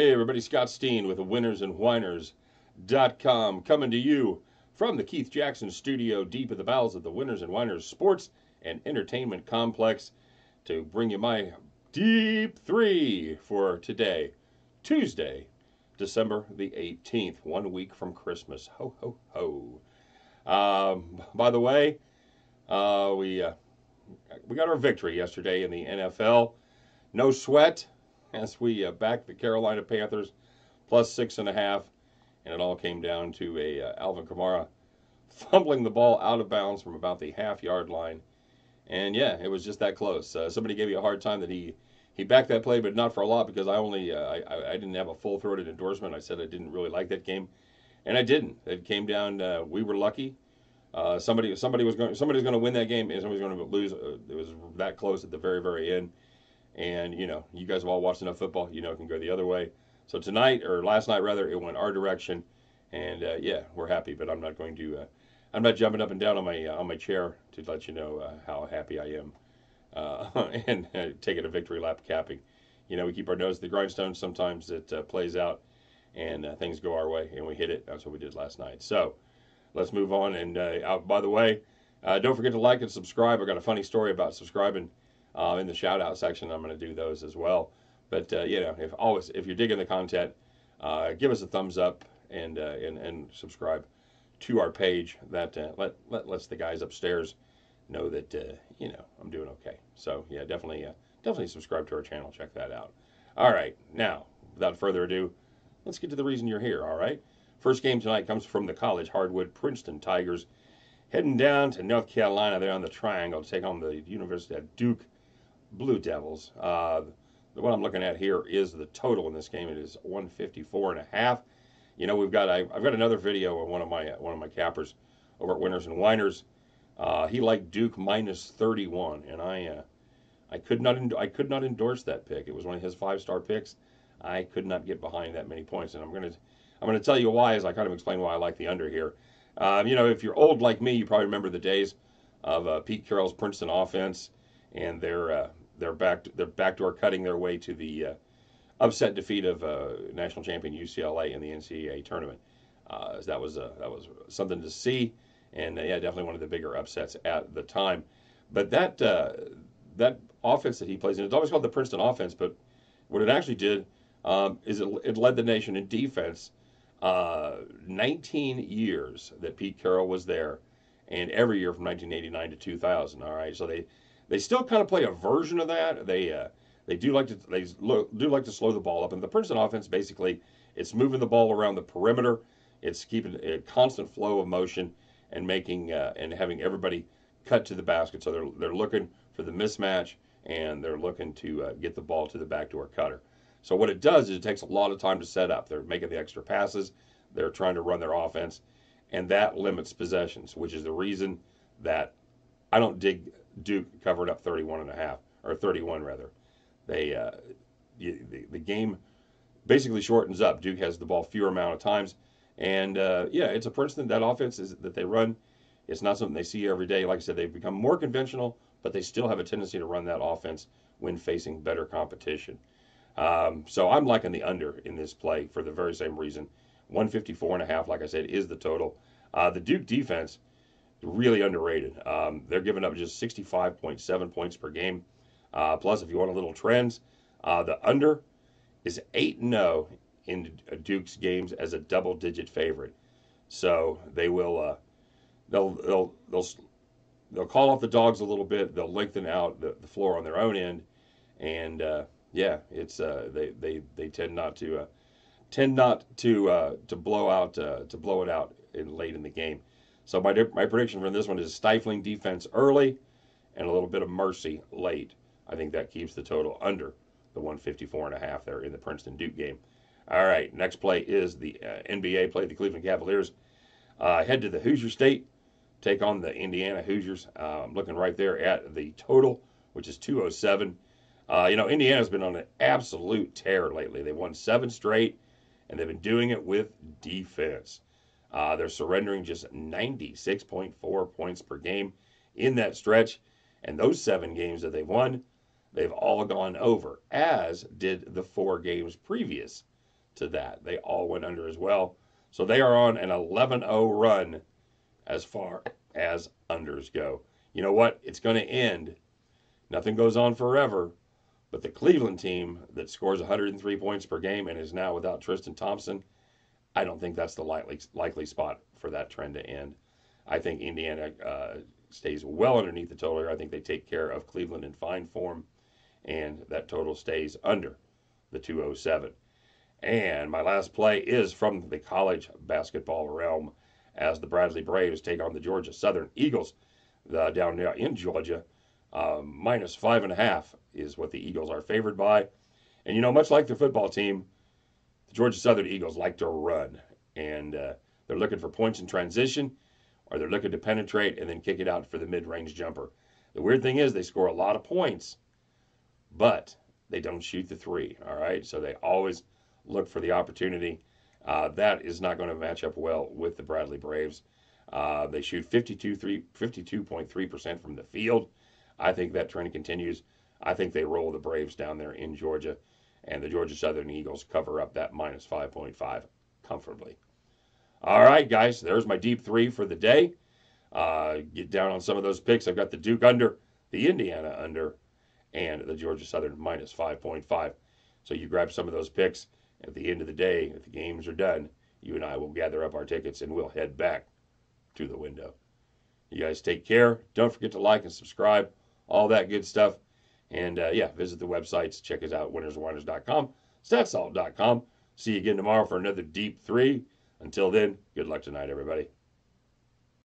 Hey everybody, Scott Steen with the winnersandwhiners.com coming to you from the Keith Jackson studio deep in the bowels of the Winners and Whiners Sports and Entertainment Complex to bring you my deep three for today, Tuesday, December the 18th, 1 week from Christmas. Ho, ho, ho. By the way, we got our victory yesterday in the NFL. No sweat as we backed the Carolina Panthers plus 6.5, and it all came down to Alvin Kamara fumbling the ball out of bounds from about the half-yard line. And yeah, it was just that close. Somebody gave me a hard time that he backed that play, but not for a lot because I didn't have a full-throated endorsement. I said I didn't really like that game, and I didn't. It came down. We were lucky. Somebody's going to win that game, and somebody's going to lose. It was that close at the very, very end. And, you guys have all watched enough football. It can go the other way. So tonight, or last night rather, it went our direction. And, yeah, we're happy. But I'm not going to, I'm not jumping up and down on my chair to let you know how happy I am. And taking a victory lap capping. We keep our nose to the grindstone. Sometimes it plays out and things go our way and we hit it. That's what we did last night. So let's move on. And by the way, don't forget to like and subscribe. I got a funny story about subscribing. In the shout out section, I'm going to do those as well. But if you're digging the content, give us a thumbs up and subscribe to our page. That lets the guys upstairs know that I'm doing okay. So yeah, definitely subscribe to our channel. Check that out. All right, now without further ado, let's get to the reason you're here. All right, first game tonight comes from the college hardwood Princeton Tigers, heading down to North Carolina. They're on the Triangle to take on the University of Duke Blue Devils. The one I'm looking at here is the total in this game. It is 154.5. I've got another video of one of my cappers over at Winners and Whiners. He liked Duke minus 31, and I could not endorse that pick. It was one of his 5-star picks. I could not get behind that many points, and I'm gonna tell you why as I kind of explain why I like the under here. If you're old like me, you probably remember the days of Pete Carroll's Princeton offense and their backdoor cutting their way to the upset defeat of national champion UCLA in the NCAA tournament. That was something to see, and yeah, definitely one of the bigger upsets at the time. But that offense that he plays in, it's always called the Princeton offense, but what it actually did is it led the nation in defense 19 years that Pete Carroll was there, and every year from 1989 to 2000. All right, so they still kind of play a version of that. They do like to slow the ball up, and the Princeton offense basically it's moving the ball around the perimeter. It's keeping a constant flow of motion and making and having everybody cut to the basket. So they're looking for the mismatch and they're looking to get the ball to the backdoor cutter. So what it does is it takes a lot of time to set up. They're making the extra passes. They're trying to run their offense, and that limits possessions, which is the reason that I don't dig Duke covering up 31.5 or 31 rather. The game basically shortens up. Duke has the ball fewer amount of times, and it's a Princeton. That offense that they run. It's not something they see every day. Like I said, they've become more conventional, but they still have a tendency to run that offense when facing better competition. So I'm liking the under in this play for the very same reason. 154.5, like I said, is the total. The Duke defense, really underrated. They're giving up just 65.7 points per game. Plus, if you want a little trends, the under is 8-0 in Duke's games as a double-digit favorite. So they will they'll call off the dogs a little bit. They'll lengthen out the floor on their own end, and it's they tend not to blow it out late in the game. So my prediction for this one is stifling defense early and a little bit of mercy late. I think that keeps the total under the 154.5 there in the Princeton Duke game. All right, next play is the NBA play. The Cleveland Cavaliers head to the Hoosier State, take on the Indiana Hoosiers. I'm looking right there at the total, which is 207. Indiana's been on an absolute tear lately. They've won 7 straight, and they've been doing it with defense. They're surrendering just 96.4 points per game in that stretch. And those 7 games that they've won, they've all gone over, as did the 4 games previous to that. They all went under as well. So they are on an 11-0 run as far as unders go. You know what? It's going to end. Nothing goes on forever. But the Cleveland team that scores 103 points per game and is now without Tristan Thompson, I don't think that's the likely spot for that trend to end. I think Indiana stays well underneath the total here. I think they take care of Cleveland in fine form, and that total stays under the 207. And my last play is from the college basketball realm as the Bradley Braves take on the Georgia Southern Eagles down there in Georgia. Minus 5.5 is what the Eagles are favored by. And, you know, much like the football team, the Georgia Southern Eagles like to run. And they're looking for points in transition, or they're looking to penetrate and then kick it out for the mid-range jumper. The weird thing is they score a lot of points, but they don't shoot the three, all right? So they always look for the opportunity. That is not going to match up well with the Bradley Braves. They shoot 52.3% from the field. I think that trend continues. I think they roll the Braves down there in Georgia, and the Georgia Southern Eagles cover up that minus 5.5 comfortably. All right, guys, there's my deep three for the day. Get down on some of those picks. I've got the Duke under, the Indiana under, and the Georgia Southern minus 5.5. So you grab some of those picks. At the end of the day, if the games are done, you and I will gather up our tickets and we'll head back to the window. You guys take care. Don't forget to like and subscribe. All that good stuff. And, visit the websites. Check us out, winnerswiners.com, statsalt.com. See you again tomorrow for another Deep 3. Until then, good luck tonight, everybody.